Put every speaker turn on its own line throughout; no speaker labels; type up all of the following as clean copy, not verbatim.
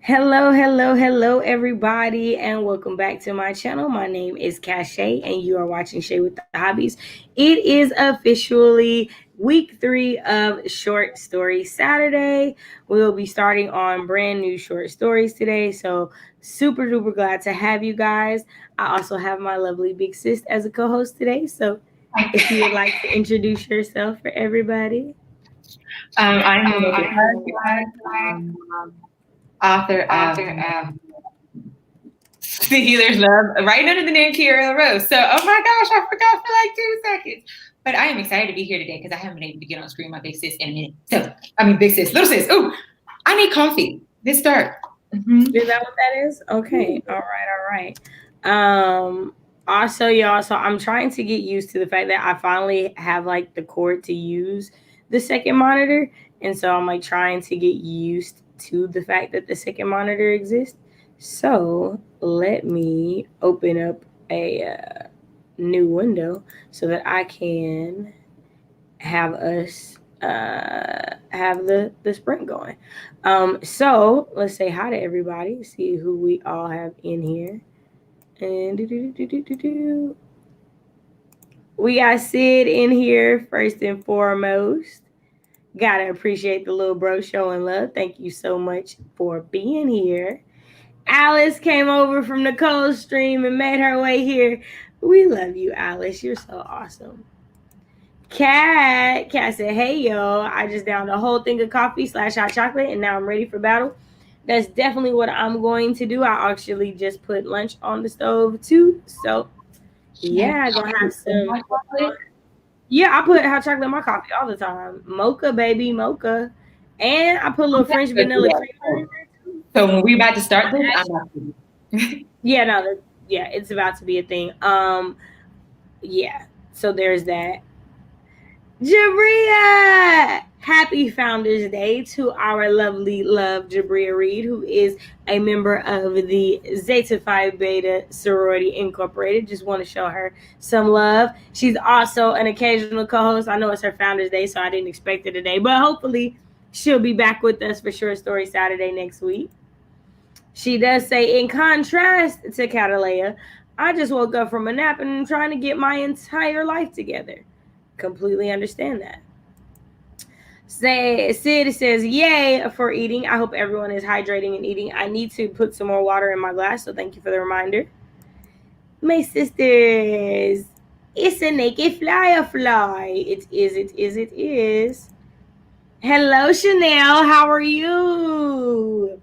Hello, hello, hello, everybody, and welcome back to my channel. My name is Cache, and you are watching Shay with the Hobbies. It is officially week 3 of Short Story Saturday. We will be starting on brand new short stories today, so super duper glad to have you guys. I also have my lovely big sis as a co host today, so if you would like to introduce yourself for everybody.
I'm Naked
I'm
Firefly, author of The Healer's Love, right under the name Kiara Rose. So, oh my gosh, I forgot for like 2 seconds. But I am excited to be here today because I haven't been able to get on screen with my big sis in a minute. So, I mean, big sis, little sis. Oh, I need coffee. Let's start.
Is that what that is? Okay. All right. All right. Also, y'all, so I'm trying to get used to the fact that I finally have like the cord to use the second monitor. And so I'm like trying to get used to the fact that the second monitor exists. So let me open up a new window so that I can have us have the sprint going. So let's say hi to everybody. See who we all have in here. And we got Sid in here first and foremost. Gotta appreciate the little bro showing love. Thank you so much for being here. Alice came over from the cold stream and made her way here. We love you, Alice. You're so awesome. Cat said, "Hey yo, I just downed a whole thing of coffee slash hot chocolate, and now I'm ready for battle." That's definitely what I'm going to do. I actually just put lunch on the stove too, so yeah, I'm gonna have some. Yeah, I put hot chocolate in my coffee all the time. Mocha, baby, mocha, and I put a little French vanilla creamer in there too.
So, when we're about to start this,
I'm
I'm
actually,
about to.
yeah, no, yeah, it's about to be a thing. Yeah, so there's that. Jabria! Happy Founders Day to our lovely love Jabria Reed, who is a member of the Zeta Phi Beta Sorority Incorporated. Just want to show her some love. She's also an occasional co-host. I know it's her Founders Day, so I didn't expect her today, but hopefully she'll be back with us for Short Story Saturday next week. She does say, in contrast to Catalea, I just woke up from a nap and I'm trying to get my entire life together. Completely understand that. Sid says, "Yay for eating. I hope everyone is hydrating and eating. I need to put some more water in my glass, so thank you for the reminder." My sisters, it's a naked firefly. It is, it is, it is. Hello, Chanel. How are you?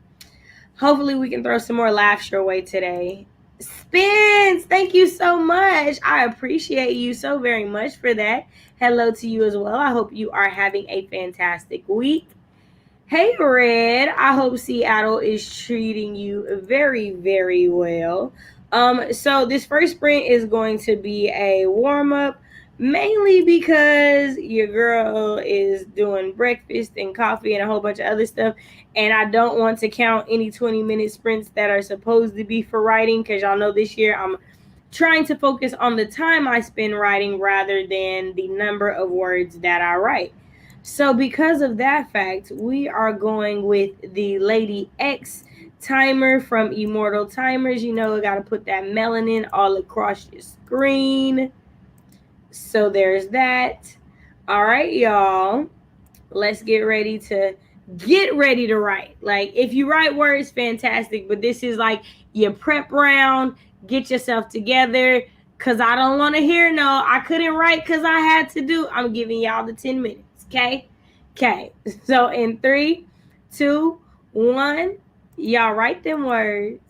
Hopefully, we can throw some more laughs your way today. Spence, thank you so much. I appreciate you so very much for that. Hello to you as well. I hope you are having a fantastic week. Hey, Red. I hope Seattle is treating you very, very well. So this first sprint is going to be a warm up, mainly because your girl is doing breakfast and coffee and a whole bunch of other stuff, and I don't want to count any 20-minute sprints that are supposed to be for writing because y'all know this year I'm trying to focus on the time I spend writing rather than the number of words that I write. So, because of that fact, we are going with the Lady X timer from Immortal Timers. You know, I got to put that melanin all across your screen. So, there's that. All right, y'all. Let's get ready to write. Like, if you write words, fantastic. But this is like your prep round. Get yourself together. Cause I don't want to hear no, I couldn't write because I had to do. I'm giving y'all the 10 minutes. Okay. Okay. So in 3, 2, 1, y'all write them words.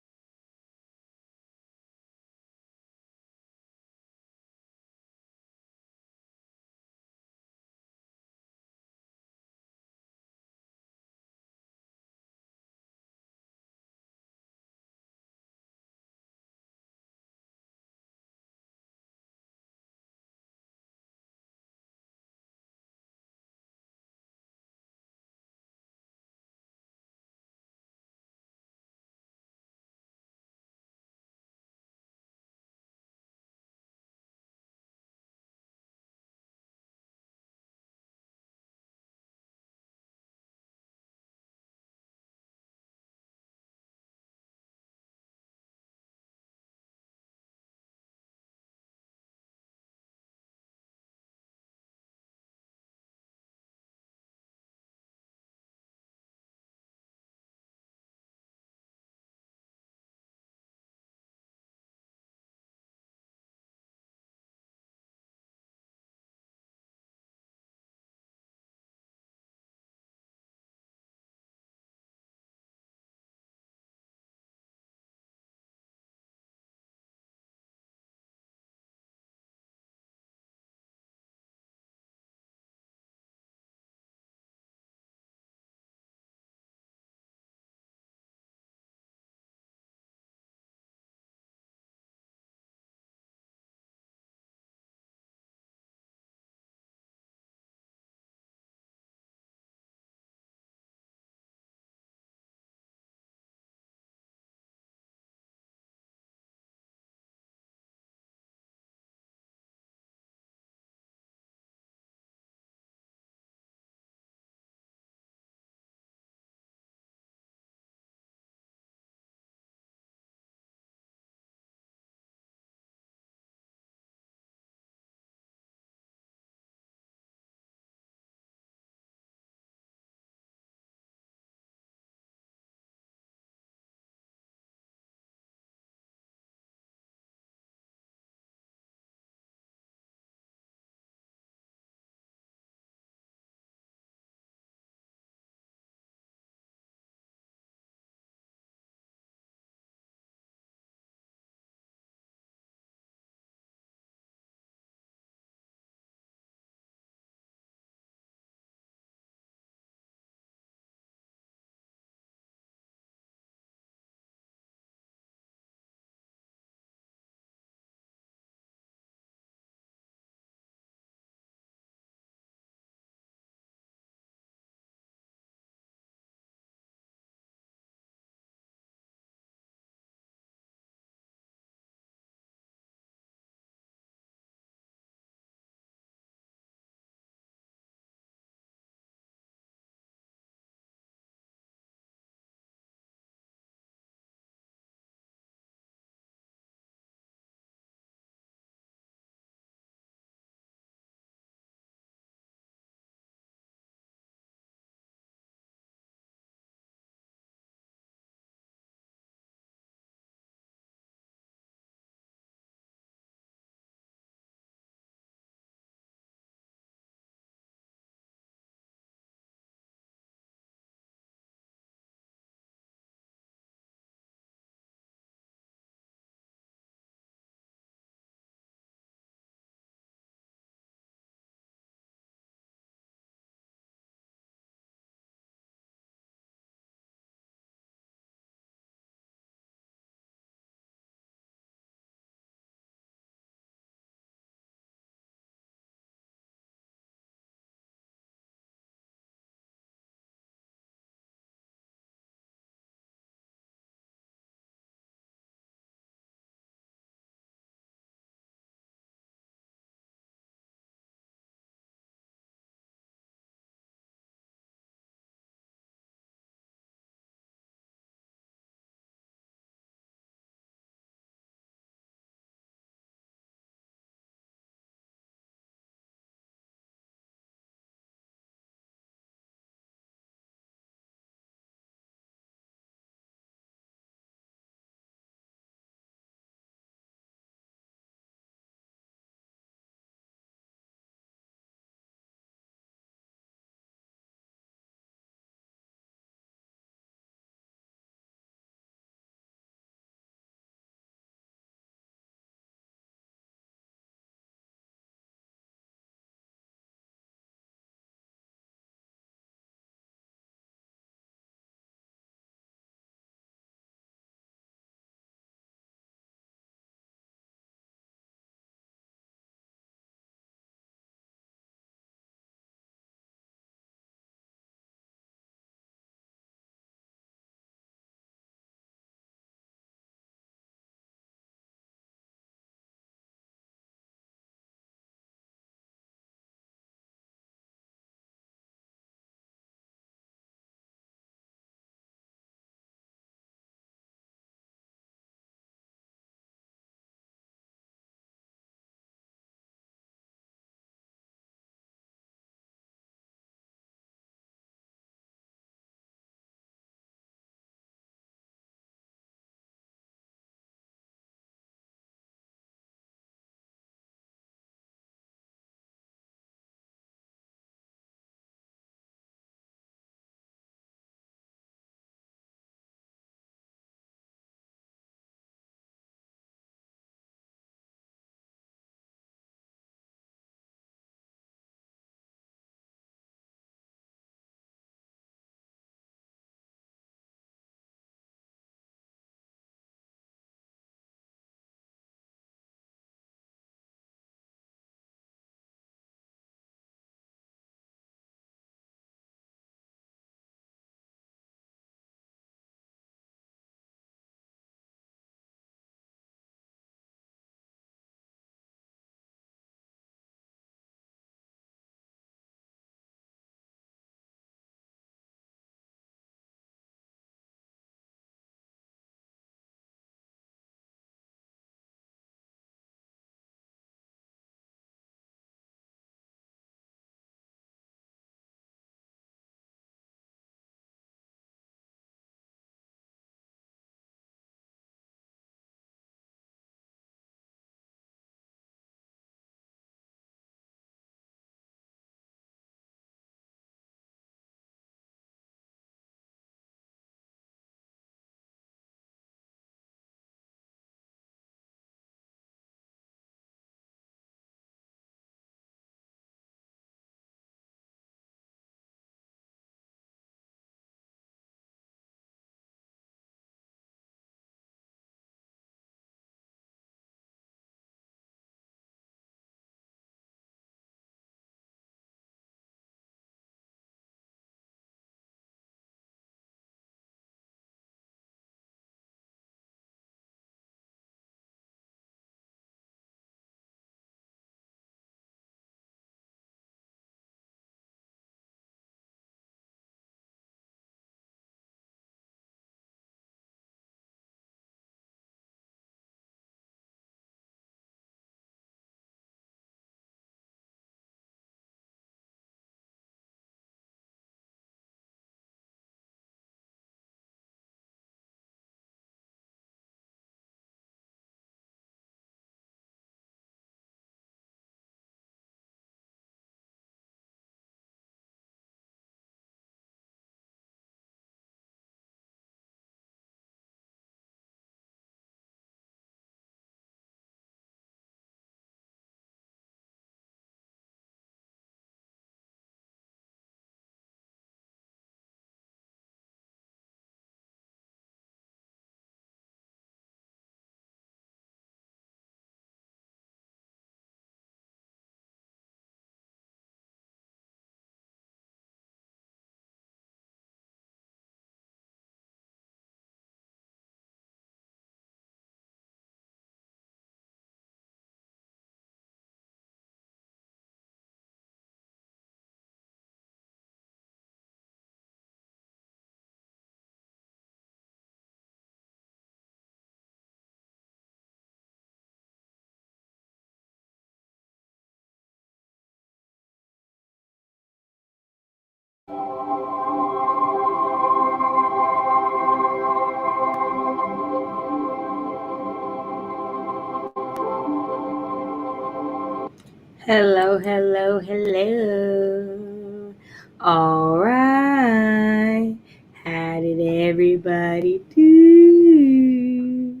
Hello, hello, hello. All right. How did everybody do?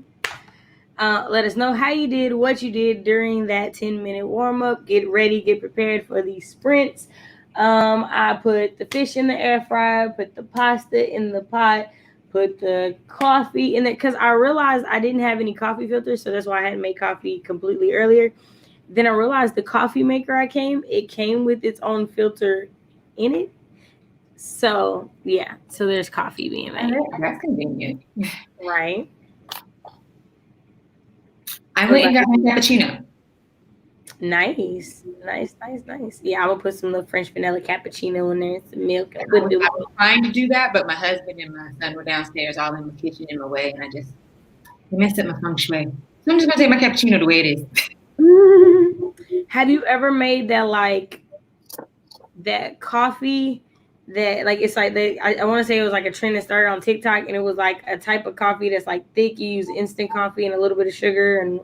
Let us know how you did, what you did during that 10-minute warm up. Get ready, get prepared for these sprints. I put the fish in the air fryer, put the pasta in the pot, put the coffee in it because I realized I didn't have any coffee filters, so that's why I hadn't made coffee completely earlier. Then I realized the coffee maker it came with its own filter in it. So yeah, so there's coffee being made.
That's convenient.
Right.
I went and got my cappuccino.
Nice. Yeah, I'm gonna put some little French vanilla cappuccino in there, some milk.
I was trying to do that, but my husband and my son were downstairs, all in the kitchen in my way, and I messed up my feng shui. So I'm just gonna take my cappuccino the way it
is. Have you ever made that coffee that it's like I want to say it was like a trend that started on TikTok, and it was like a type of coffee that's like thick. You use instant coffee and a little bit of sugar and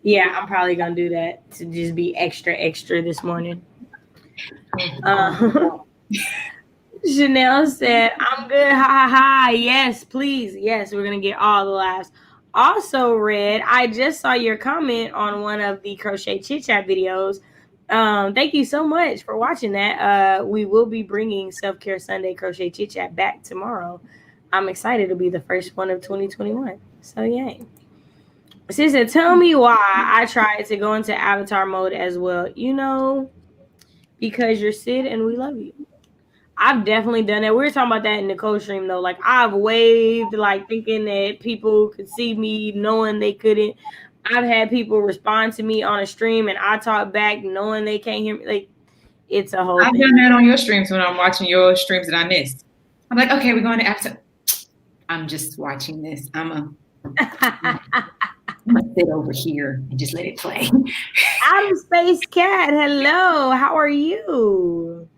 yeah, I'm probably gonna do that to just be extra this morning. Chanel said, "I'm good, ha ha ha. Yes, please, yes, we're gonna get all the laughs." Also, Red, I just saw your comment on one of the crochet chit chat videos. Thank you so much for watching that. We will be bringing Self-Care Sunday Crochet Chit Chat back tomorrow. I'm excited to be the first one of 2021. So yay. She said, tell me why I tried to go into avatar mode as well. You know, because you're Sid and we love you. I've definitely done that. We were talking about that in Nicole's stream though. Like I've waved, like thinking that people could see me, knowing they couldn't. I've had people respond to me on a stream and I talk back knowing they can't hear me. Like it's a whole
thing. I've done that on your streams when I'm watching your streams that I missed. I'm like, okay, we're going to Avatar. I'm just watching this. I'm gonna sit over here and just let it play.
Outer Space Cat, hello. How are you?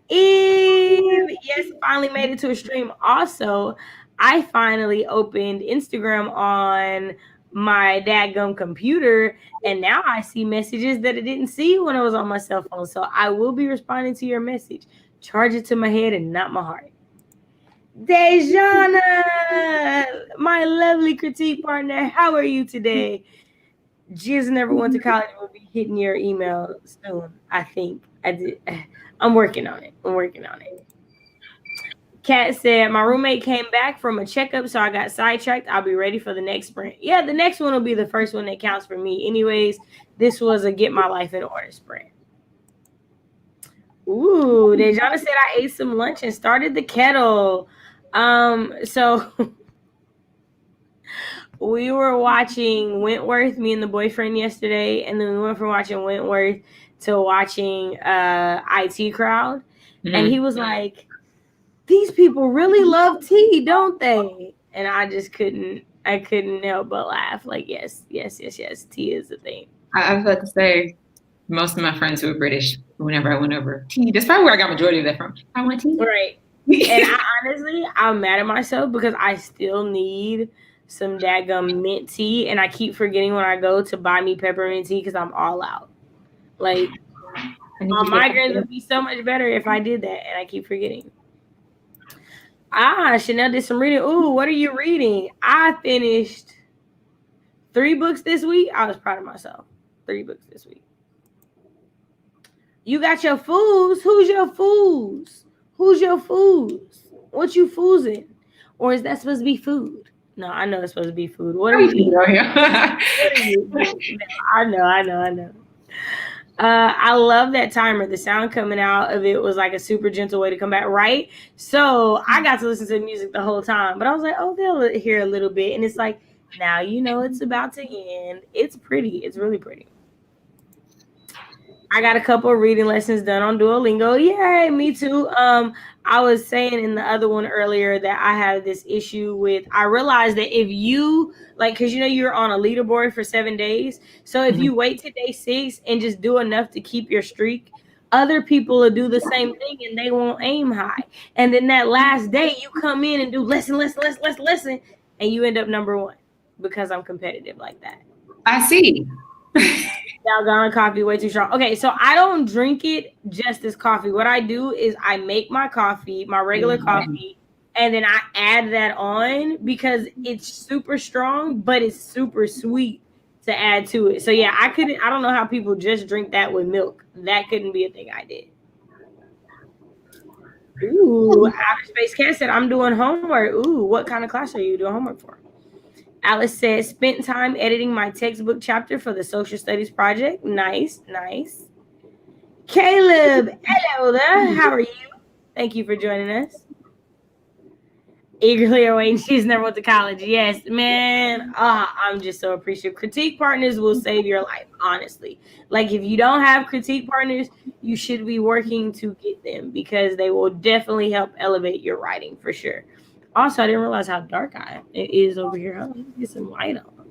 Eve, yes, finally made it to a stream. Also, I finally opened Instagram on my dadgum computer, and now I see messages that I didn't see when I was on my cell phone. So I will be responding to your message. Charge it to my head and not my heart. Dejana, my lovely critique partner, how are you today? Jizz never went to college. Will be hitting your email soon. I think I'm working on it. Kat said, my roommate came back from a checkup, so I got sidetracked. I'll be ready for the next sprint. Yeah, the next one will be the first one that counts for me. Anyways, this was a get my life in order sprint. Ooh, Dejana said I ate some lunch and started the kettle. So we were watching Wentworth, me and the boyfriend yesterday, and then we went from watching Wentworth to watching IT Crowd. Mm-hmm. And he was like, these people really love tea, don't they? And I just couldn't help but laugh. Like, yes, tea is a thing.
I was about to say, most of my friends who were British, whenever I went over, tea, that's probably where I got majority of that from. I want tea.
Right. And I'm mad at myself because I still need some daggum mint tea, and I keep forgetting when I go to buy me peppermint tea because I'm all out. Like, my migraines would be so much better if I did that, and I keep forgetting. Chanel did some reading. Ooh, what are you reading? I finished 3 books this week. I was proud of myself. 3 books this week. You got your fools. Who's your fools? What you foozing? Or is that supposed to be food? No, I know it's supposed to be food. What are you eating? I know. I love that timer. The sound coming out of it was like a super gentle way to come back, right? So I got to listen to the music the whole time, but I was like, oh, they'll hear a little bit. And it's like, now you know it's about to end. It's pretty. It's really pretty. I got a couple of reading lessons done on Duolingo. Yay, me too. I was saying in the other one earlier that I have this issue with, I realized that if you, because you're on a leaderboard for 7 days. So if you wait to day 6 and just do enough to keep your streak, other people will do the same thing and they won't aim high. And then that last day you come in and do lesson, and you end up number 1 because I'm competitive like that.
I see.
Dalgona coffee way too strong. Okay, so I don't drink it just as coffee. What I do is I make my coffee, my regular coffee, and then I add that on because it's super strong, but it's super sweet to add to it. So yeah, I don't know how people just drink that with milk. That couldn't be a thing I did. Ooh, Outer Space Cat said, I'm doing homework. Ooh, what kind of class are you doing homework for? Alice said, spent time editing my textbook chapter for the social studies project. Nice, nice. Caleb, hello there. How are you? Thank you for joining us. Eagerly awaiting. She's never went to college. Yes, man. I'm just so appreciative. Critique partners will save your life, honestly. Like, if you don't have critique partners, you should be working to get them because they will definitely help elevate your writing for sure. Also, I didn't realize how dark it is over here. Let me get some light on.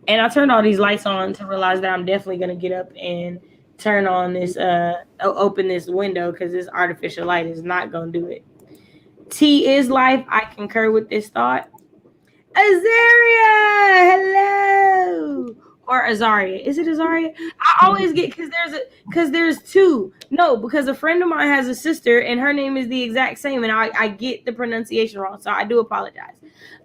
And I turned all these lights on to realize that I'm definitely gonna get up and turn on this open this window because this artificial light is not gonna do it. Tea is life. I concur with this thought. Azaria, hello. Or Azaria. Is it Azaria? I always get because there's two. No, because a friend of mine has a sister and her name is the exact same, and I get the pronunciation wrong, so I do apologize.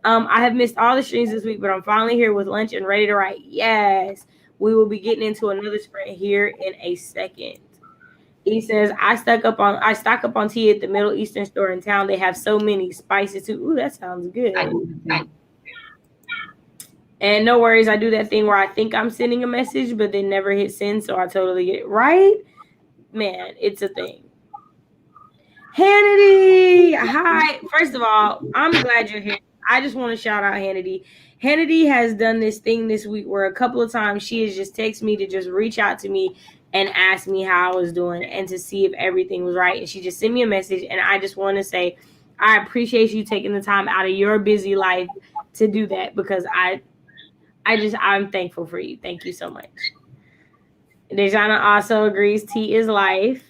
I have missed all the streams this week, but I'm finally here with lunch and ready to write. Yes, we will be getting into another sprint here in a second. He says, I stock up on tea at the Middle Eastern store in town. They have so many spices too. Ooh, that sounds good. And no worries, I do that thing where I think I'm sending a message, but then never hit send, so I totally get it right. Man, it's a thing. Hannity, hi. First of all, I'm glad you're here. I just want to shout out Hannity. Hannity has done this thing this week where a couple of times she has just texted me to just reach out to me and ask me how I was doing and to see if everything was right. And she just sent me a message, and I just want to say I appreciate you taking the time out of your busy life to do that because I'm thankful for you. Thank you so much. Dejana also agrees tea is life.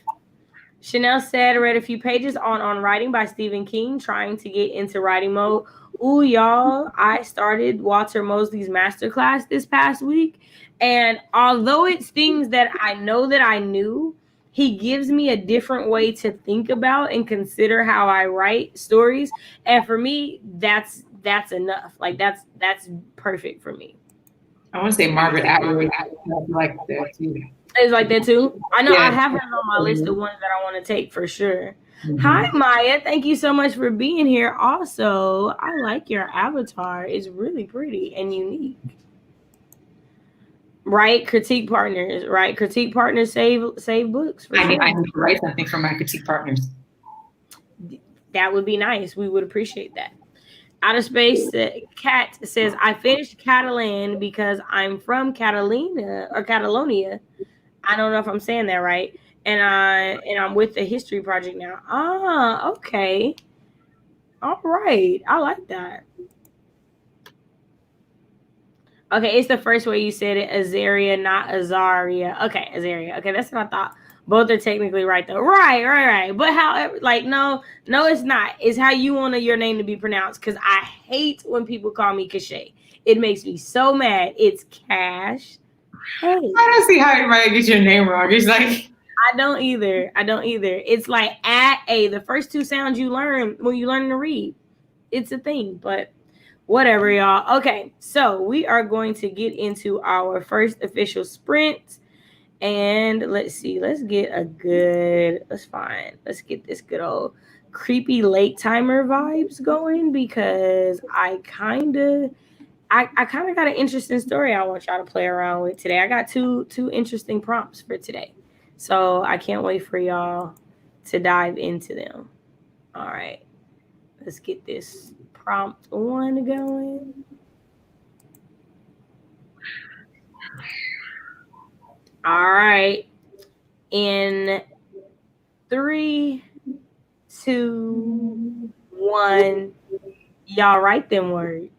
Chanel said, read a few pages on writing by Stephen King, trying to get into writing mode. Ooh, y'all, I started Walter Mosley's masterclass this past week. And although it's things that I know that I knew, he gives me a different way to think about and consider how I write stories. And for me, that's enough. Like that's perfect for me.
I want to say Margaret Atwood. Like that too.
It's like that too. I know
Yeah.
I have her on my list of ones that I want to take for sure. Mm-hmm. Hi, Maya. Thank you so much for being here. Also, I like your avatar. It's really pretty and unique. Right? Critique partners, right? Critique partners save books. For sure.
I need to write something for my critique partners.
That would be nice. We would appreciate that. Outer Space Cat says, I finished Catalan because I'm from Catalonia. I don't know if I'm saying that right. And I'm with the history project now. Ah, okay. All right. I like that. Okay, it's the first way you said it, Azaria, not Azaria. Okay, Azaria. Okay, that's what I thought. Both are technically right though. Right. But however, like no, it's not. It's how you want your name to be pronounced. Because I hate when people call me Cachet. It makes me so mad. It's Cash.
Hey. I don't see how anybody gets your name wrong. It's like
I don't either. It's like at a the first two sounds you learn when you learn to read. It's a thing, but whatever, y'all. Okay, so we are going to get into our first official sprint. And let's see. Let's get this good old creepy late timer vibes going because I kind of got an interesting story I want y'all to play around with today. I got two interesting prompts for today. So I can't wait for y'all to dive into them. All right. Let's get this prompt one going. All right. In 3, 2, 1, y'all write them words.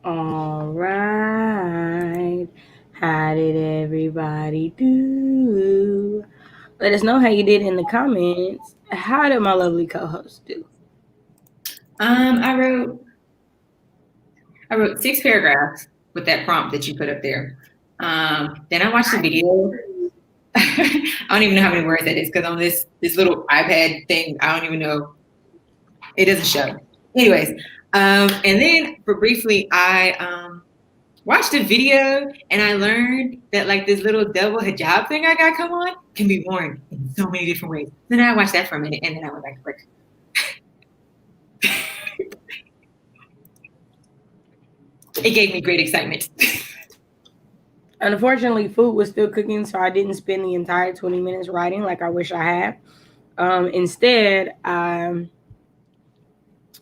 All right. How did everybody do? Let us know how you did in the comments. How did my lovely co-host do?
I wrote 6 paragraphs with that prompt that you put up there. Then I watched the video. I don't even know how many words that is because on this little iPad thing, I don't even know. It doesn't show. Anyways, and then for briefly, I watched a video and I learned that like this little double hijab thing I got come on can be worn in so many different ways. Then I watched that for a minute and then I went back to work. It gave me great excitement.
Unfortunately, food was still cooking, so I didn't spend the entire 20 minutes writing like I wish I had. Instead, I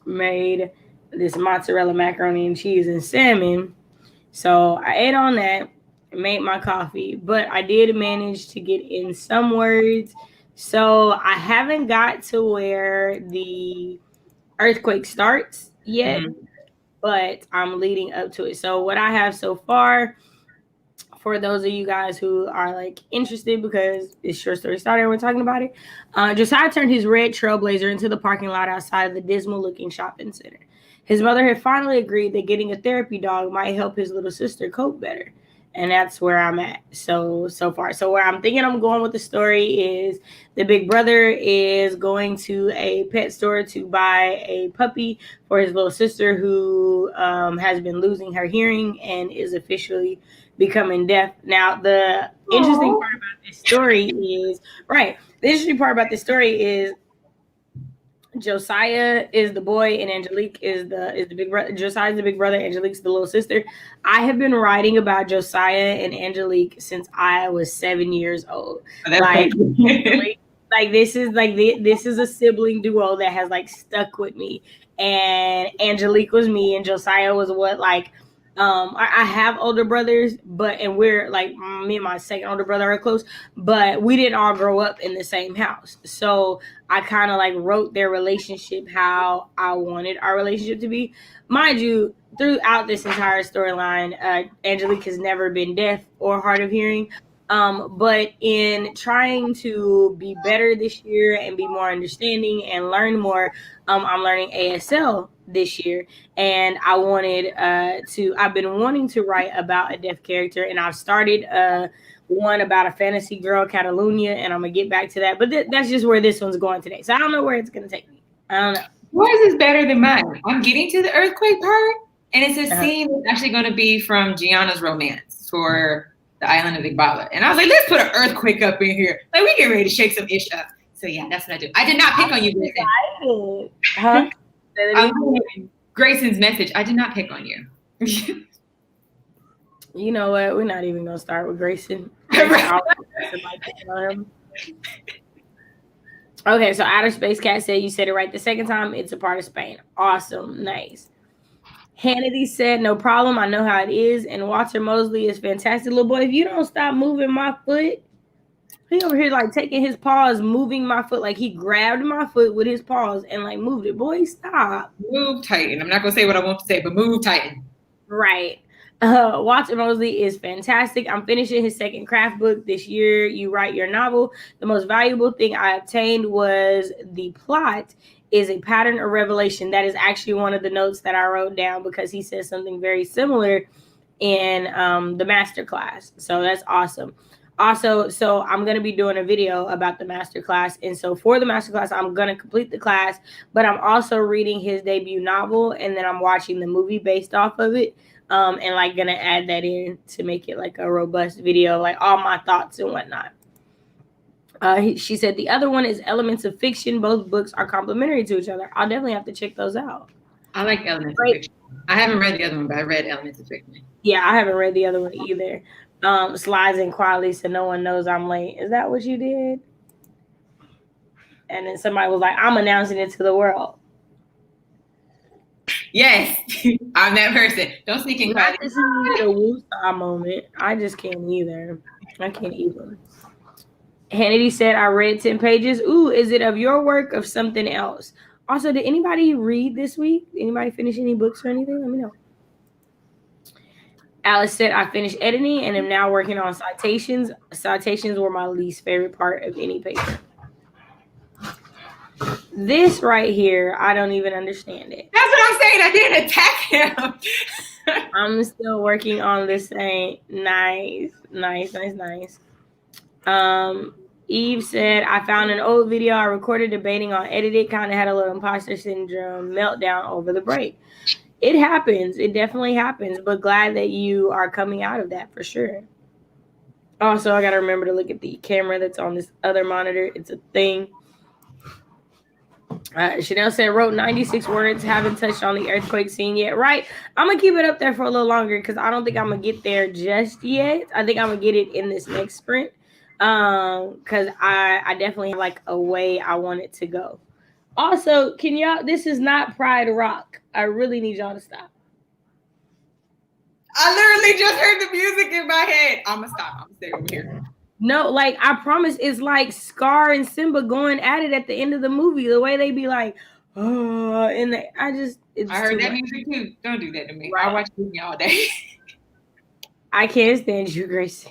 made this mozzarella macaroni and cheese and salmon. So I ate on that, made my coffee, but I did manage to get in some words. So I haven't got to where the earthquake starts yet, but I'm leading up to it. So what I have so far, for those of you guys who are like interested, because it's short story starter, we're talking about it. Josiah turned his red Trailblazer into the parking lot outside of the dismal-looking shopping center. His mother had finally agreed that getting a therapy dog might help his little sister cope better. And that's where I'm at so far. So where I'm thinking I'm going with the story is the big brother is going to a pet store to buy a puppy for his little sister who has been losing her hearing and is officially becoming deaf. Now, the interesting part about this story is The interesting part about this story is Josiah is the boy and Angelique is the big brother. Josiah's the big brother, Angelique's the little sister. I have been writing about Josiah and Angelique since I was 7 years old. Like this is a sibling duo that has like stuck with me. And Angelique was me and Josiah was what like I have older brothers, and we're like me and my second older brother are close, but we didn't all grow up in the same house. So I kind of like wrote their relationship how I wanted our relationship to be. Mind you, throughout this entire storyline, Angelique has never been deaf or hard of hearing. But in trying to be better this year and be more understanding and learn more, I'm learning ASL this year, and I've been wanting to write about a deaf character, and I've started one about a fantasy girl, Catalunya, and I'm gonna get back to that. But that's just where this one's going today, so I don't know where it's gonna take me. I don't know.
Why is this better than mine? I'm getting to the earthquake part, and it's a scene that's actually going to be from Gianna's romance for the island of Igbala. And I was like, let's put an earthquake up in here. Like, we get ready to shake some ish up. So yeah, that's what I do. I did not pick on you, Grayson.
Huh?
Grayson's message. I did not pick on you.
You know what? We're not even gonna start with Grayson. Okay, so Outer Space Cat said you said it right the second time. It's a part of Spain. Awesome, nice. Hannity said, no problem. I know how it is. And Walter Mosley is fantastic. Little boy, if you don't stop moving my foot, he over here like taking his paws, moving my foot. Like he grabbed my foot with his paws and like moved it. Boy, stop.
Move Titan. I'm not going to say what I want to say, but move Titan.
Right. Walter Mosley is fantastic. I'm finishing his second craft book this year. You write your novel. The most valuable thing I obtained was the plot is a pattern or revelation. That is actually one of the notes that I wrote down because he says something very similar in the masterclass. So that's awesome. Also, so I'm going to be doing a video about the masterclass. And so for the masterclass, I'm going to complete the class, but I'm also reading his debut novel and then I'm watching the movie based off of it. And like going to add that in to make it like a robust video, like all my thoughts and whatnot. She said the other one is Elements of Fiction. Both books are complementary to each other. I'll definitely have to check those out.
I like Elements of Fiction. I haven't read the other one, but I read Elements of Fiction.
Yeah, I haven't read the other one either. Slides and quietly so no one knows I'm late. Is that what you did? And then somebody was like, I'm announcing it to the world.
Yes, I'm that person. Don't sneak in quietly.
This is a woosah moment. I just can't either. I can't even. Hannity said, I read 10 pages. Ooh, is it of your work of something else? Also, did anybody read this week? Anybody finish any books or anything? Let me know. Alice said, I finished editing and am now working on citations. Citations were my least favorite part of any paper. This right here, I don't even understand it.
That's what I'm saying. I didn't attack him.
I'm still working on this thing. Nice. Eve said, I found an old video I recorded debating on edited, kind of had a little imposter syndrome meltdown over the break. It happens. It definitely happens, but glad that you are coming out of that for sure. Also, I got to remember to look at the camera that's on this other monitor. It's a thing. Chanel said, wrote 96 words, haven't touched on the earthquake scene yet. Right. I'm going to keep it up there for a little longer because I don't think I'm going to get there just yet. I think I'm going to get it in this next sprint because I definitely have like a way I want it to go. Also, can y'all, this is not Pride Rock. I really need y'all to stop.
I literally just heard the music in my head. I'm going to stop. I'm going to stay over here.
No, like, I promise it's like Scar and Simba going at it at the end of the movie. The way they be like, oh, and I
heard that music too. Don't do that to me.
Right.
I watch movie all day.
I can't stand you, Grace.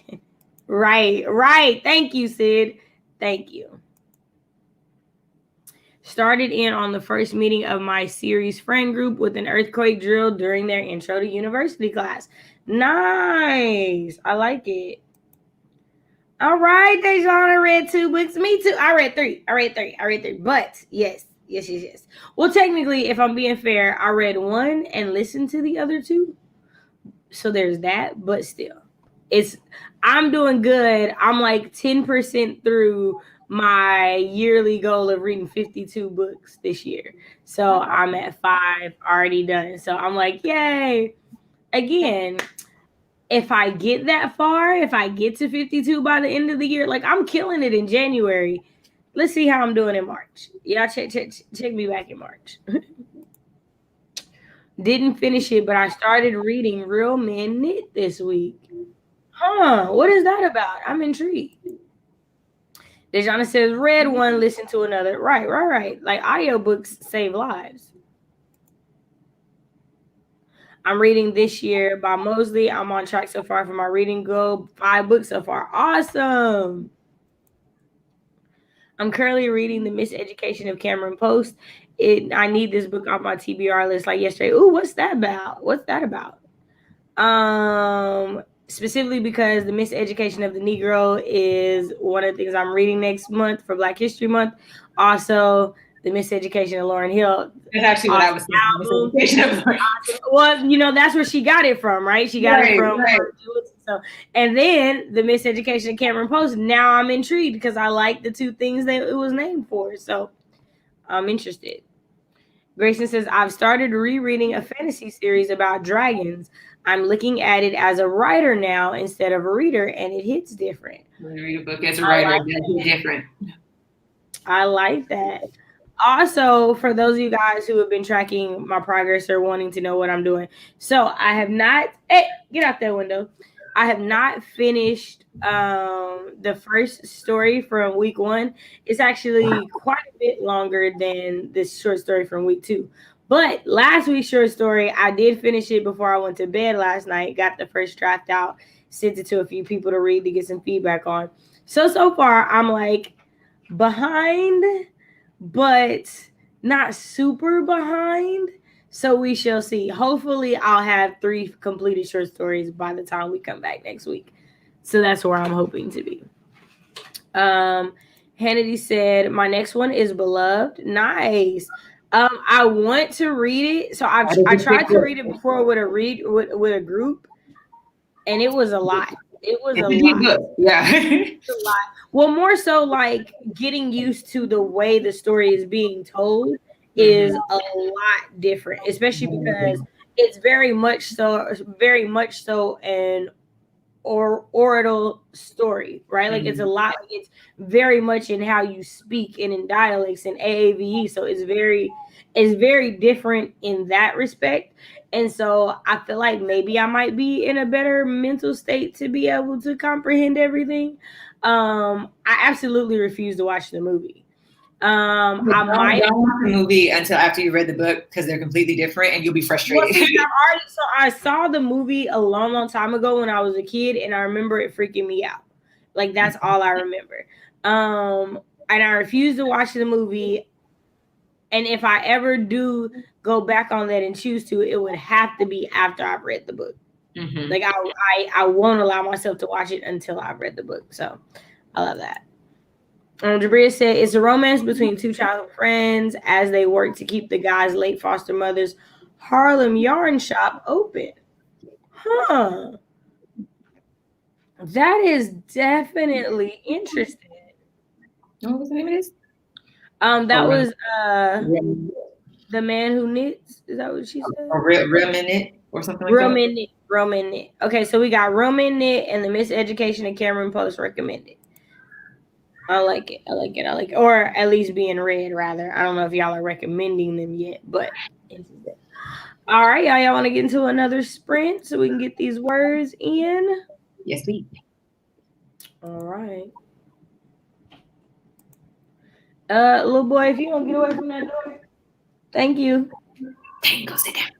Right. Thank you, Sid. Thank you. Started in on the first meeting of my series friend group with an earthquake drill during their intro to university class. Nice. I like it. All right, Dejana read 2 books. Me too. I read three. But yes. Well, technically, if I'm being fair, I read 1 and listened to the other 2. So there's that, but still. I'm doing good. I'm like 10% through my yearly goal of reading 52 books this year. So I'm at 5 already done. So I'm like, yay. Again, if I get that far, if I get to 52 by the end of the year, like I'm killing it in January. Let's see how I'm doing in March. Y'all check me back in March. Didn't finish it, but I started reading Real Men Knit this week. Huh, what is that about? I'm intrigued. Dejana says, read 1, listen to another. Right. Like audiobooks save lives. I'm reading This Year by Mosley. I'm on track so far for my reading goal. 5 books so far. Awesome. I'm currently reading The Miseducation of Cameron Post. I need this book off my TBR list like yesterday. Ooh, what's that about? Specifically because The Miseducation of the Negro is one of the things I'm reading next month for Black History Month. Also, The Miseducation of Lauryn Hill.
That's actually what I was thinking.
Well, that's where she got it from, right? She got it from.
Right.
So, and then The Miseducation of Cameron Post. Now I'm intrigued because I like the 2 things that it was named for. So I'm interested. Grayson says, I've started rereading a fantasy series about dragons. I'm looking at it as a writer now instead of a reader, and it hits different.
When you read a book as a writer, it's different.
I like that. Also, for those of you guys who have been tracking my progress or wanting to know what I'm doing. So I have not, get out that window. I have not finished the first story from week 1. It's actually quite a bit longer than this short story from week 2. But last week's short story, I did finish it before I went to bed last night, got the first draft out, sent it to a few people to read to get some feedback on. So far, I'm like behind, but not super behind. So we shall see. Hopefully, I'll have 3 completed short stories by the time we come back next week. So that's where I'm hoping to be. Hannity said, my next one is Beloved. Nice. I want to read it. So I tried to read it before with a group, and it was a lot. It was a lot.
Yeah.
It's a lot. Well, more so like getting used to the way the story is being told is a lot different, especially because it's very much so an oral story, right? Like it's a lot. Like it's very much in how you speak and in dialects and AAVE. So it's very different in that respect. And so I feel like maybe I might be in a better mental state to be able to comprehend everything. I absolutely refuse to watch the movie. I might.
Don't watch the movie until after you read the book because they're completely different and you'll be
Well,
frustrated.
see, so I saw the movie a long, long time ago when I was a kid, and I remember it freaking me out. Like that's all I remember. And I refuse to watch the movie. And if I ever do go back on that and choose to, it would have to be after I've read the book.
Mm-hmm.
Like I won't allow myself to watch it until I've read the book. So I love that. Jabria said it's a romance between two childhood friends as they work to keep the guy's late foster mother's Harlem yarn shop open. Huh. That is definitely interesting.
What was the name of this?
That was The Man Who Knits. Is that what she said?
Real minute or something like
Real
that.
Men Knit. Real Men Knit. Okay, so we got Real Men Knit and the Miseducation of Cameron Post recommended. I like it. I like it. I like it. Or at least being read, rather. I don't know if y'all are recommending them yet, but all right, y'all want to get into another sprint so we can get these words in?
Yes, please.
All right. Little boy, if you don't get away from that door, thank you.
Dang, go sit down.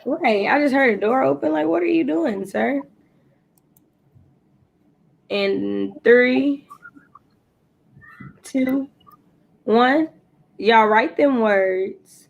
Right, I just heard a door open. Like, what are you doing, sir? In 3, 2, 1. Y'all write them words.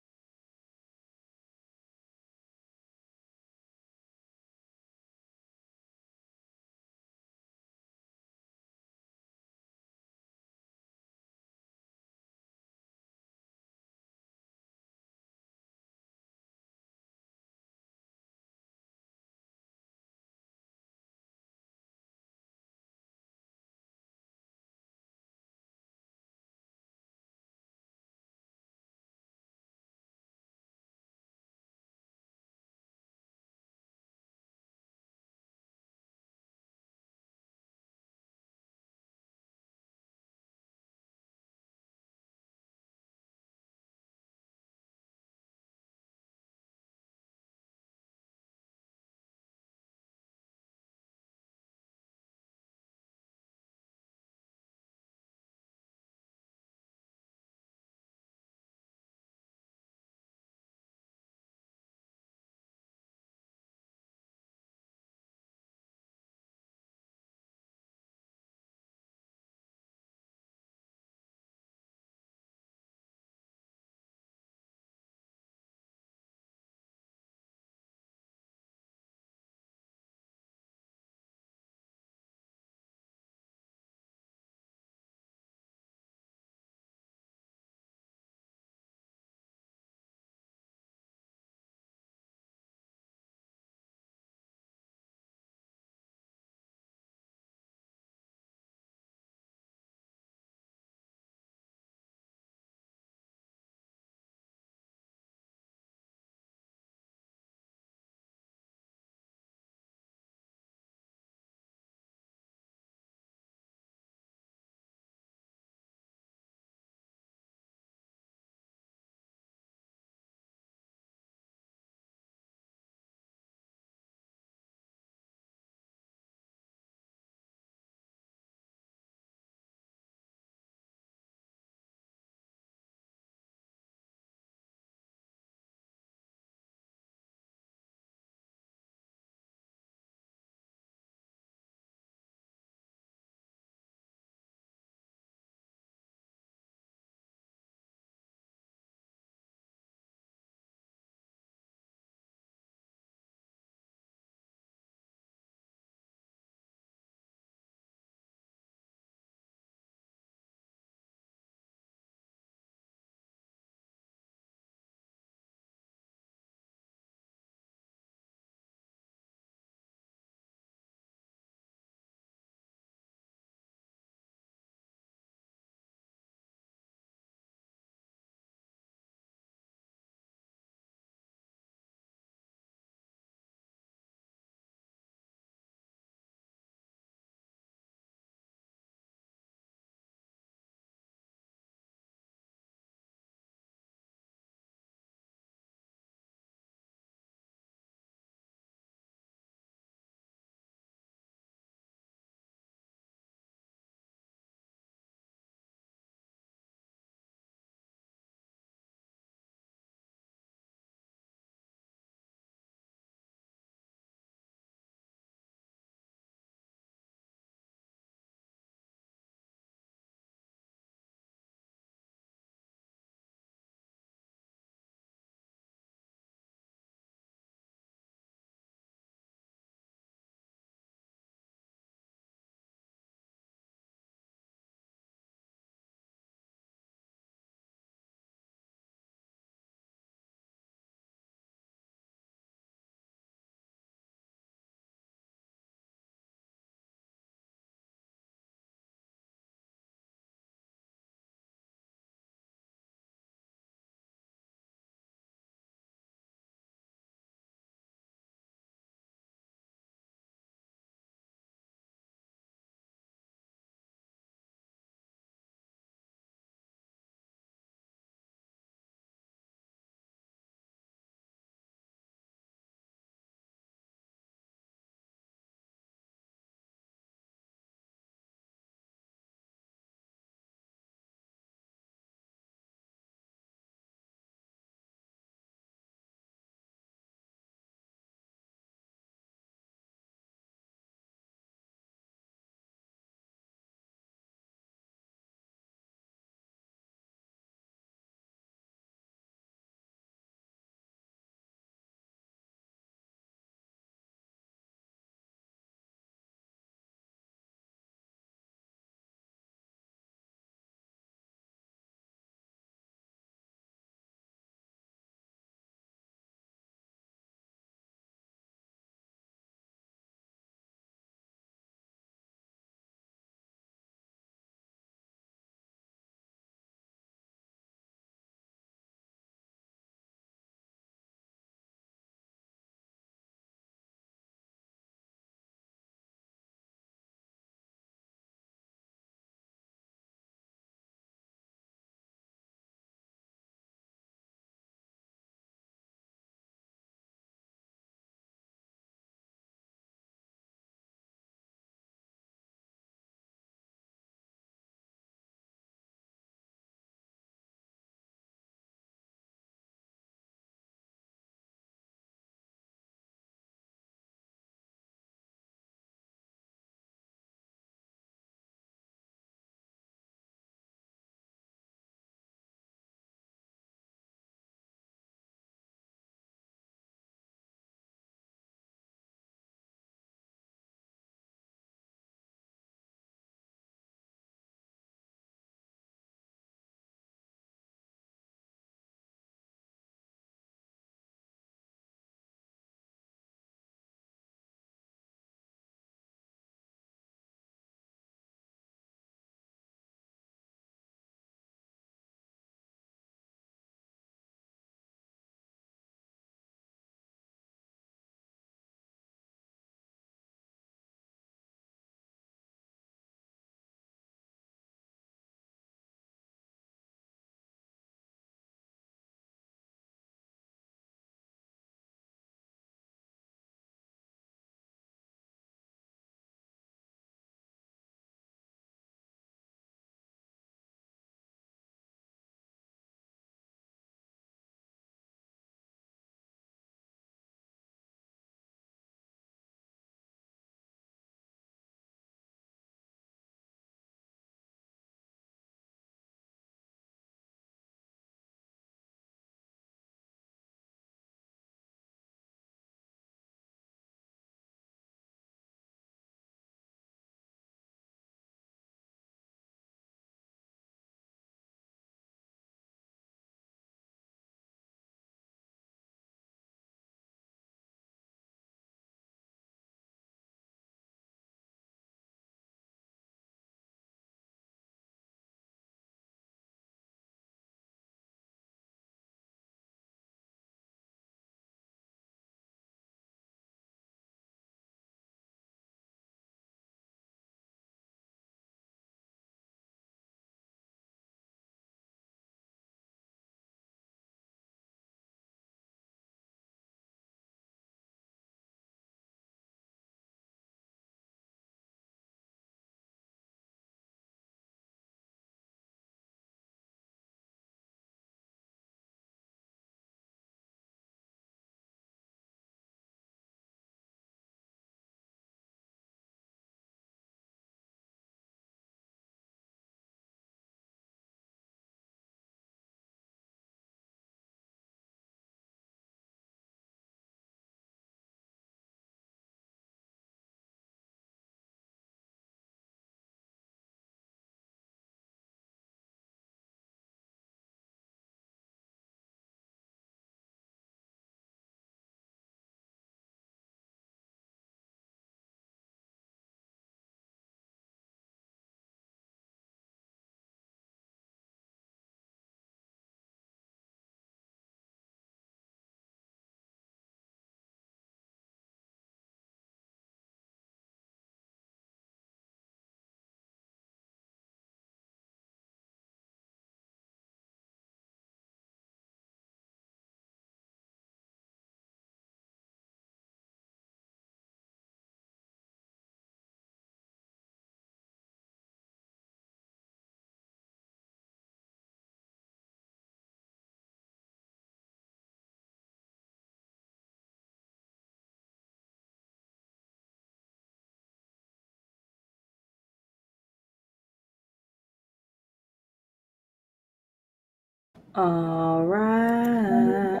All right.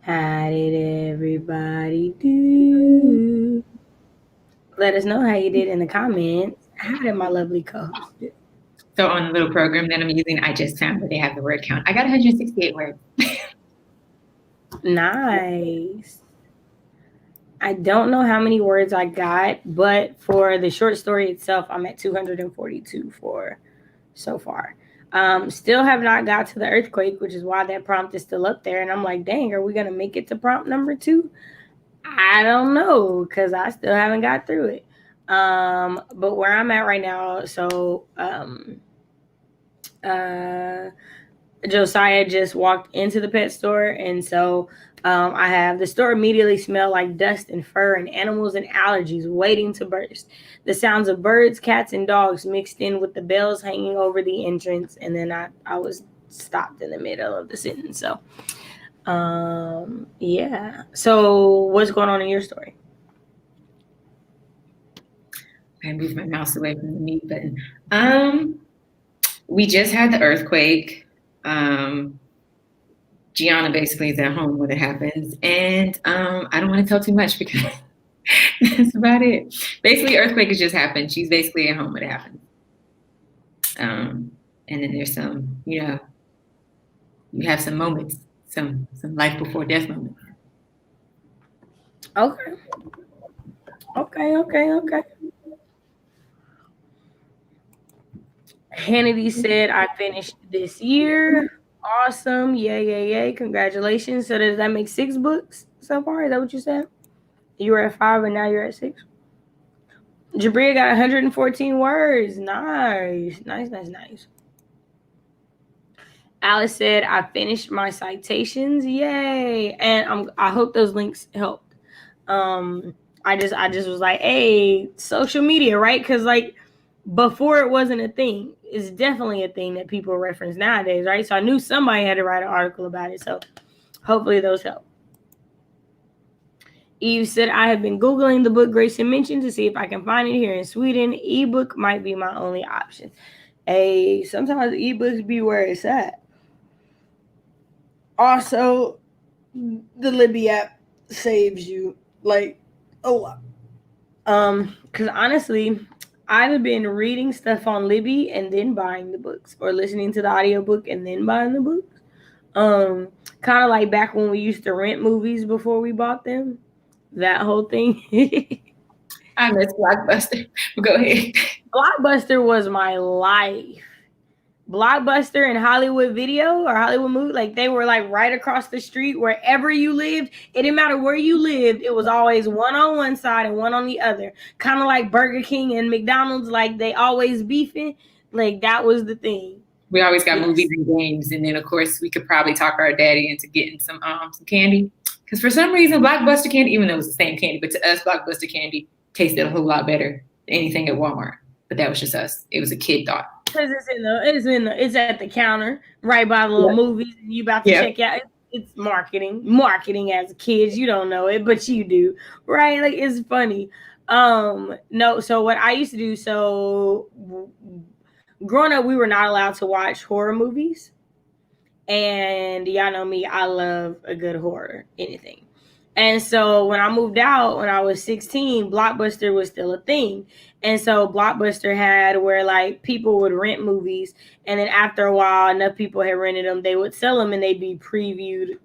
How did everybody do? Let us know how you did in the comments. How did my lovely co-host do?
So on the little program that I'm using, I just found that they have the word count. I got 168 words.
Nice. I don't know how many words I got, but for the short story itself, I'm at 242 for so far. Still have not got to the earthquake, which is why that prompt is still up there. And I'm like, dang, are we gonna make it to prompt number 2? I don't know because I still haven't got through it. But where I'm at right now, so uh, Josiah just walked into the pet store, and so I have the store immediately smell like dust and fur and animals and allergies waiting to burst. The sounds of birds, cats, and dogs mixed in with the bells hanging over the entrance, and then I was stopped in the middle of the sentence. So, yeah. So, what's going on in your story?
I moved my mouse away from the mute button. We just had the earthquake. Gianna basically is at home when it happens, and I don't want to tell too much because that's about it. Basically, earthquake has just happened. She's basically at home when it happens. And then there's some, you have some moments, some life before death moments.
Okay. Okay. Hannity said, I finished this year. Awesome. Yay. Congratulations. So does that make 6 books so far? Is that what you said? You were at 5 and now you're at 6? Jabria got 114 words. Nice. Alice said, I finished my citations. Yay. And I hope those links helped. I just was like, hey, social media, right? Because like before it wasn't a thing. It's definitely a thing that people reference nowadays, right? So I knew somebody had to write an article about it. So hopefully those help. Eve said, I have been Googling the book Grayson mentioned to see if I can find it here in Sweden. Ebook might be my only option. Hey, sometimes ebooks be where it's at. Also, the Libby app saves you like a lot. Because honestly, I've been reading stuff on Libby and then buying the books, or listening to the audiobook and then buying the books. Kind of like back when we used to rent movies before we bought them. That whole thing.
I miss Blockbuster. Go ahead.
Blockbuster was my life. Blockbuster and Hollywood Video or Hollywood Movie, like they were like right across the street wherever you lived. It didn't matter where you lived. It was always one on one side and one on the other. Kind of like Burger King and McDonald's, like they always beefing. Like that was the thing.
We always got movies and games, and then of course we could probably talk our daddy into getting some candy. Because for some reason, Blockbuster candy, even though it was the same candy, but to us, Blockbuster candy tasted a whole lot better than anything at Walmart. But that was just us. It was a kid thought.
Because it's at the counter right by the little movies, and you about to check out. It's marketing as kids. You don't know it, but you do, right? Like it's funny. No. So what I used to do. So growing up, we were not allowed to watch horror movies, and y'all know me. I love a good horror, anything. And so when I moved out when I was 16, Blockbuster was still a thing. And so Blockbuster had where like people would rent movies, and then after a while enough people had rented them, they would sell them and they'd be previewed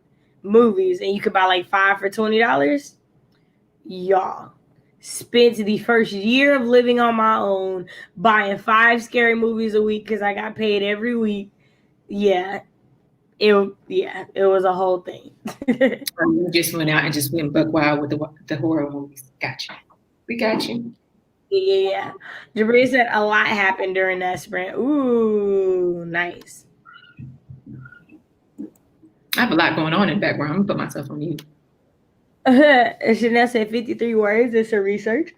movies, and you could buy like 5 for $20. Y'all, spent the first year of living on my own buying 5 scary movies a week because I got paid every week. It was a whole thing.
You just went out and just went buck wild with the horror movies. Gotcha. We got you.
Yeah. Jabri said a lot happened during that sprint. Ooh, nice.
I have a lot going on in the background. I'm gonna put myself on mute.
Chanel said 53 words. It's her research.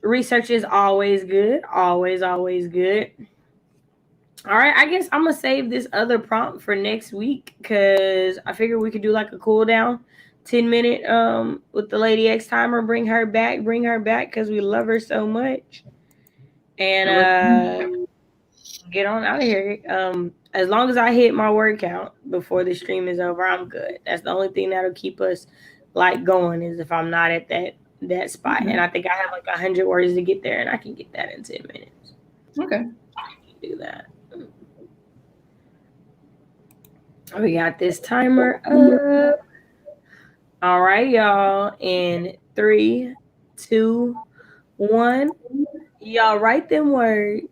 Research is always good. Always good. All right, I guess I'm gonna save this other prompt for next week because I figure we could do like a cool down 10-minute with the Lady X timer. Bring her back because we love her so much. And get on out of here. As long as I hit my word count before the stream is over, I'm good. That's the only thing that'll keep us like going is if I'm not at that spot. And I think I have like 100 words to get there, and I can get that in 10 minutes.
Okay.
I can do that. We got this timer up. All right, y'all. In 3, 2, 1. Y'all write them words.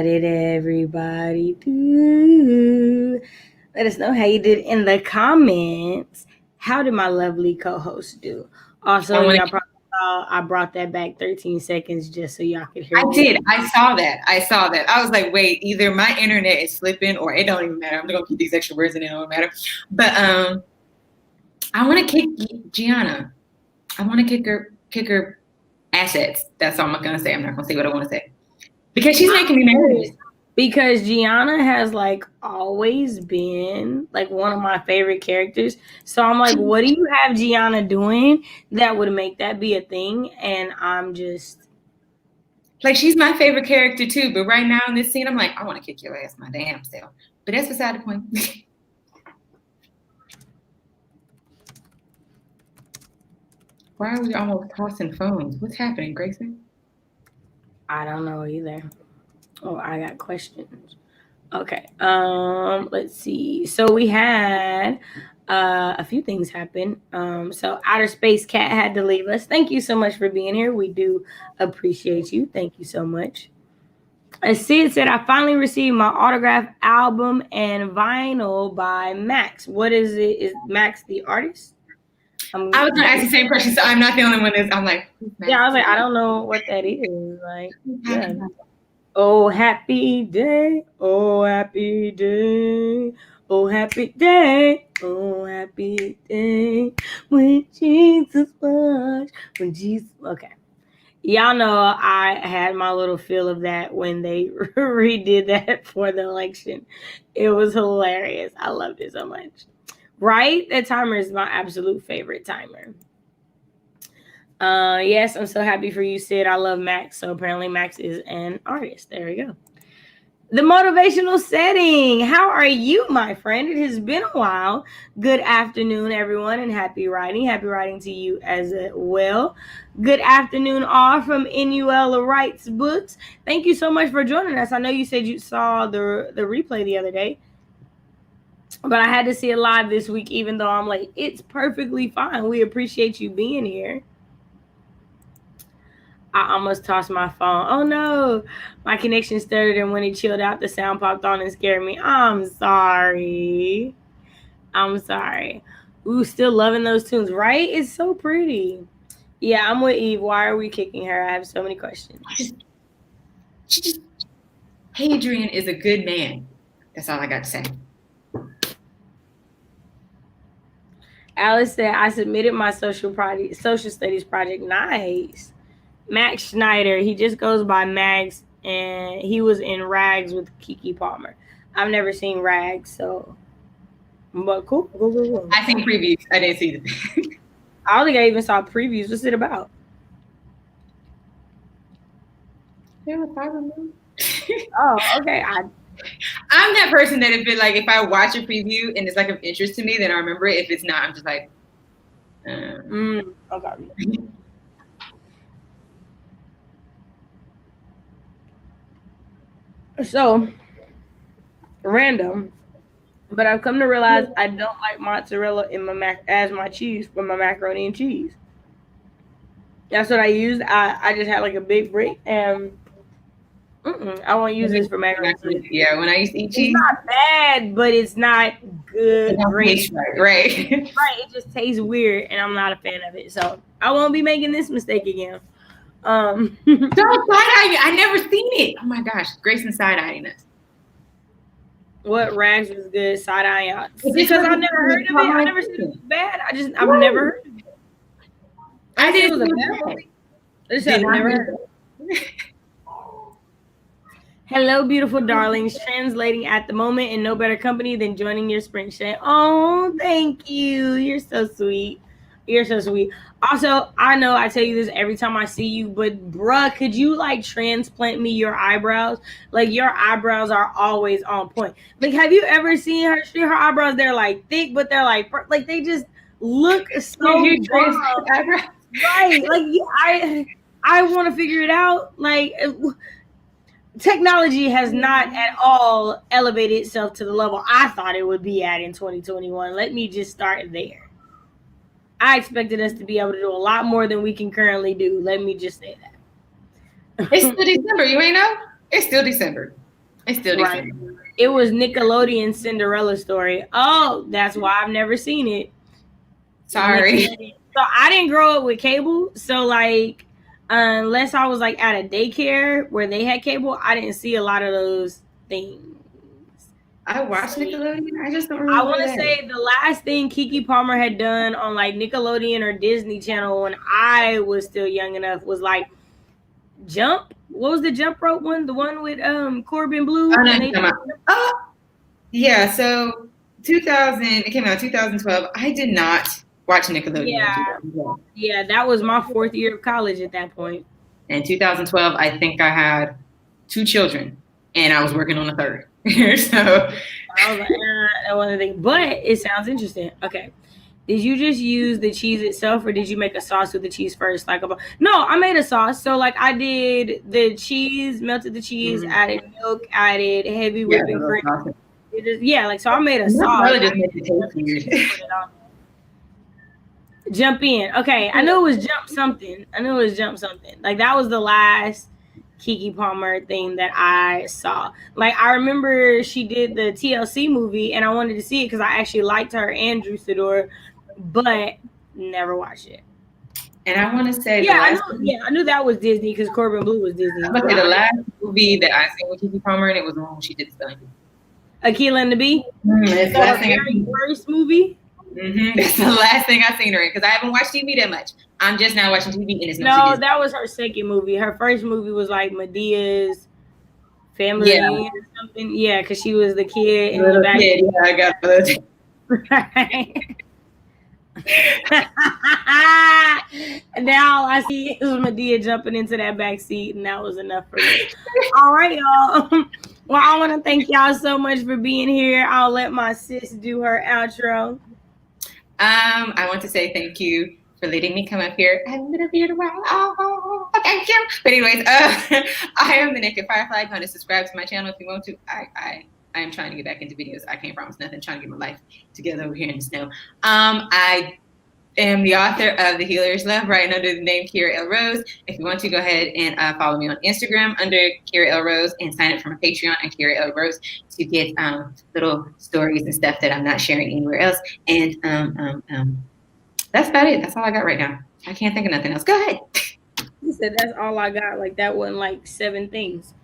did everybody do? Let us know how you did in the comments. How did my lovely co-host do? Also, y'all probably saw I brought that back 13 seconds just so y'all could hear
I did. I saw that. I was like, wait, either my internet is slipping or it don't even matter. I'm gonna keep these extra words in, it don't matter. But I want to kick Gianna. I want to kick her assets. That's all I'm gonna say. I'm not gonna say what I want to say because she's making me nervous.
Because Gianna has like always been like one of my favorite characters. So I'm like, what do you have Gianna doing that would make that be a thing? And I'm just
like, she's my favorite character too. But right now in this scene, I'm like, I want to kick your ass my damn self. But that's beside the point. Why are we almost tossing phones? What's happening, Grayson?
I don't know either. Oh, I got questions. Okay. Let's see. So we had a few things happen. So Outer Space Cat had to leave us. Thank you so much for being here. We do appreciate you. Thank you so much. Sid said, I finally received my autograph album and vinyl by Max. What is it? Is Max the artist?
I was going to ask the same question, so I'm not the only one that's, I'm like,
yeah, I was like, I don't know what that is. Like, yeah. Oh, happy day. Oh, happy day. Oh, happy day. Oh, happy day. When Jesus washed. When Jesus. Okay. Y'all know I had my little feel of that when they redid that for the election. It was hilarious. I loved it so much. Right? That timer is my absolute favorite timer. Yes, I'm so happy for you, Sid. I love Max. So apparently Max is an artist. There we go. The motivational setting. How are you, my friend? It has been a while. Good afternoon, everyone, and happy writing. Happy writing to you as well. Good afternoon, all from NUL Writes Books. Thank you so much for joining us. I know you said you saw the replay the other day, but I had to see it live this week, even though I'm like, it's perfectly fine. We appreciate you being here. I almost tossed my phone. Oh no, my connection stuttered, and when it chilled out, the sound popped on and scared me. I'm sorry. Ooh, still loving those tunes, right? It's so pretty. Yeah, I'm with Eve. Why are we kicking her? I have so many questions.
Hadrian is a good man. That's all I got to say.
Alice said, I submitted my social studies project. Nice. Max Schneider, he just goes by Max, and he was in Rags with Keke Palmer. I've never seen Rags, so but cool.
I seen previews. I didn't see them.
I don't think I even saw previews. What's it about? Oh, okay. I'm
that person that if I watch a preview and it's like of interest to me, then I remember it. If it's not, I'm just like,
okay. So random, but I've come to realize I don't like mozzarella in my as my cheese for my macaroni and cheese. That's what I used. I just had like a big brick, and I won't use this for macaroni and cheese.
Yeah, when I used to eat cheese,
it's not bad, but it's not good. Great,
right?
It just tastes weird, and I'm not a fan of it. So I won't be making this mistake again.
Don't side-eye. I never seen it. Oh my gosh, Grayson side-eyeing us.
What Rags was good side-eyeing out? Because I've never heard of it. I never said it was bad. I've never heard of it. I didn't say it was a bad movie. I just never heard of it. Hello, beautiful darlings. Translating at the moment in no better company than joining your sprint share. Oh, thank you. You're so sweet. You're so sweet. Also, I know I tell you this every time I see you, but bruh, could you like transplant me your eyebrows? Like your eyebrows are always on point. Like, have you ever seen her? Her eyebrows, they're like thick, but they're like they just look so right. Like I want to figure it out. Like technology has not at all elevated itself to the level I thought it would be at in 2021. Let me just start there. I expected us to be able to do a lot more than we can currently do. Let me just say that.
It's still December. You ain't know? It's still December. It's still
Right.
decent.
It was Nickelodeon's Cinderella story. Oh, that's why I've never seen it.
Sorry.
So I didn't grow up with cable. So like, unless I was like at a daycare where they had cable, I didn't see a lot of those things.
I watched
So,
Nickelodeon. I just don't
I
remember
want to
that.
say the last thing Kiki Palmer had done on like Nickelodeon or Disney Channel when I was still young enough was like Jump. What was the jump rope one? The one with Corbin Blue
Oh, no,
and they.
oh, yeah. So 2000, it came out 2012. I did not watch Nickelodeon in
Yeah,
2012.
yeah, that was my 4th year of college at that point.
In 2012, I think I had 2 children, and I was working on a third. So
I was like, that wasn't a thing. But it sounds interesting. Okay. Did you just use the cheese itself, or did you make a sauce with the cheese first? No, I made a sauce. So like I did the cheese, melted the cheese, added milk, added heavy
yeah,
whipping cream.
awesome.
Like so, I made a sauce.
Just makes it taste weird.
Jump in. Okay, I knew it was jump something. Like that was the last Kiki Palmer thing that I saw. Like I remember she did the TLC movie, and I wanted to see it because I actually liked her and Drew Sidor, but never watched it.
And I want to say,
I knew that was Disney because Corbin Blue was Disney.
I'm gonna say the last movie that I seen with Kiki Palmer, and it was the one she did the spelling bee.
Akilah and the Bee.
It's the
last thing very first movie.
That's the last thing I seen her in because I haven't watched TV that much. I'm just now watching TV, and it's
no, that was her second movie. Her first movie was like Medea's Family Reunion or something. Yeah, because she was the kid in the back.
Yeah, I got it.
Now I see it was Medea jumping into that back seat, and that was enough for me. All right, y'all. Well, I want to thank y'all so much for being here. I'll let my sis do her outro.
I want to say thank you for letting me come up here. I haven't been up here in a while. Oh, thank you. But anyways, I am the Naked Firefly. Go to subscribe to my channel if you want to. I am trying to get back into videos. I can't promise nothing. I'm trying to get my life together over here in the snow. I am the author of The Healer's Love, writing under the name Kira L. Rose. If you want to, go ahead and follow me on Instagram under Kira L. Rose and sign up for my Patreon at Kira L. Rose to get little stories and stuff that I'm not sharing anywhere else. And that's about it. That's all I got right now. I can't think of nothing else. Go ahead.
He said that's all I got. Like that wasn't like 7 things.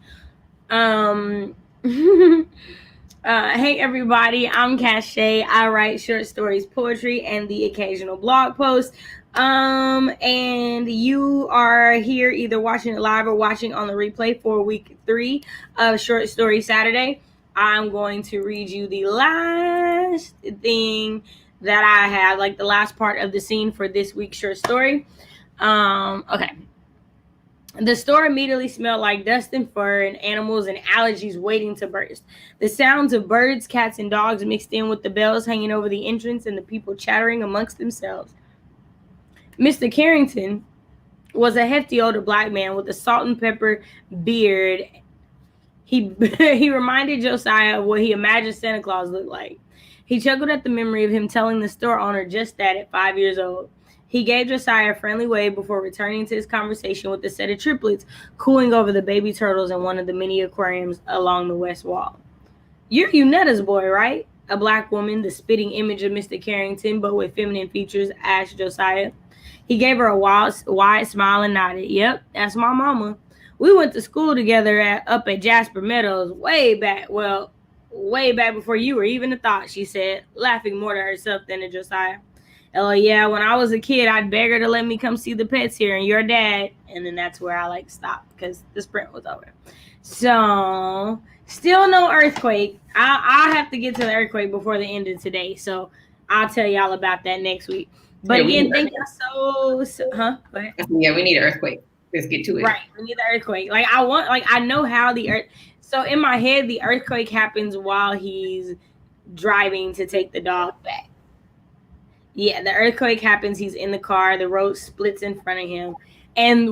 Hey everybody, I'm Cache. I write short stories, poetry, and the occasional blog post. And you are here either watching it live or watching on the replay for week 3 of Short Story Saturday. I'm going to read you the last thing that I have, like the last part of the scene for this week's short story. Okay. The store immediately smelled like dust and fur and animals and allergies waiting to burst. The sounds of birds, cats, and dogs mixed in with the bells hanging over the entrance and the people chattering amongst themselves. Mr. Carrington was a hefty older black man with a salt and pepper beard. He reminded Josiah of what he imagined Santa Claus looked like. He chuckled at the memory of him telling the store owner just that at 5 years old. He gave Josiah a friendly wave before returning to his conversation with a set of triplets cooing over the baby turtles in one of the many aquariums along the west wall. You're Unetta's boy, right? A black woman, the spitting image of Mr. Carrington, but with feminine features, asked Josiah. He gave her a wide smile and nodded. Yep, that's my mama. We went to school together up at Jasper Meadows way back before you were even a thought, she said, laughing more to herself than to Josiah. Oh, yeah, when I was a kid, I'd beg her to let me come see the pets here and your dad. And then that's where I stopped because the sprint was over. So, still no earthquake. I'll have to get to the earthquake before the end of today. So, I'll tell y'all about that next week. But again, thank y'all so huh? Go ahead.
Yeah, we need an earthquake. Let's get to it.
Right, we need the earthquake. I know how the earth. So in my head, the earthquake happens while he's driving to take the dog back. Yeah, the earthquake happens. He's in the car. The road splits in front of him. And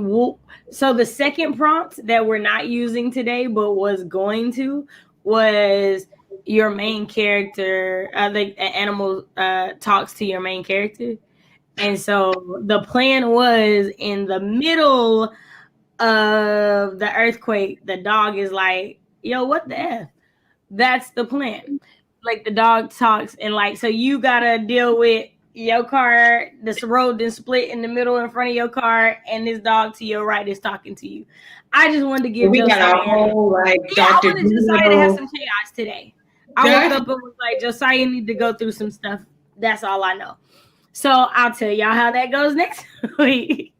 so the second prompt that we're not using today, but was going to, was your main character. The animal talks to your main character. And so the plan was in the middle of the earthquake, the dog is like, yo, what the F? That's the plan. Like the dog talks and like, so you gotta deal with your car, this road then split in the middle in front of your car, and this dog to your right is talking to you. I just wanted to give
We got
Josiah,
a whole like
I
Dr.
wanted Josiah to have
Doolittle.
some chaos today. I woke up and was like, Josiah need to go through some stuff. That's all I know. So I'll tell y'all how that goes next week.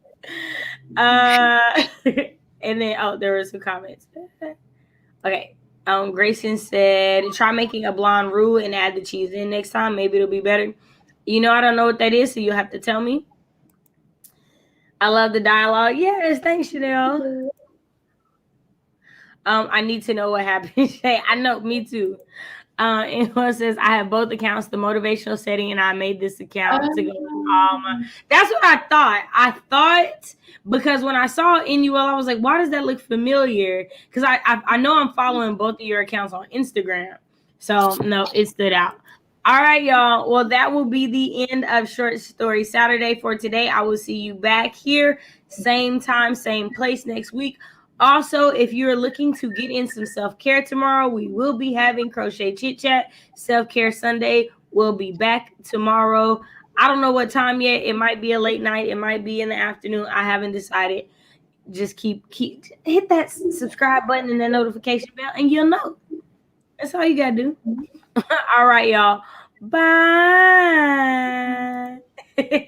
And then there were some comments. Okay. Grayson said, try making a blonde roux and add the cheese in next time. Maybe it'll be better. You know, I don't know what that is, so you'll have to tell me. I love the dialogue. Yes, thanks, Chanel. I need to know what happened. Shay, I know, me too. And one says, I have both accounts, the motivational setting, and I made this account to go with all my. That's what I thought. I thought because when I saw NUL, I was like, why does that look familiar? Because I know I'm following both of your accounts on Instagram. So no, it stood out. All right, y'all. Well, that will be the end of Short Story Saturday for today. I will see you back here, same time, same place next week. Also, if you're looking to get in some self-care tomorrow, we will be having Crochet Chit Chat Self-Care Sunday. We'll be back tomorrow. I don't know what time yet. It might be a late night. It might be in the afternoon. I haven't decided. Just keep hit that subscribe button and that notification bell, and you'll know. That's all you gotta do. All right, y'all. Bye.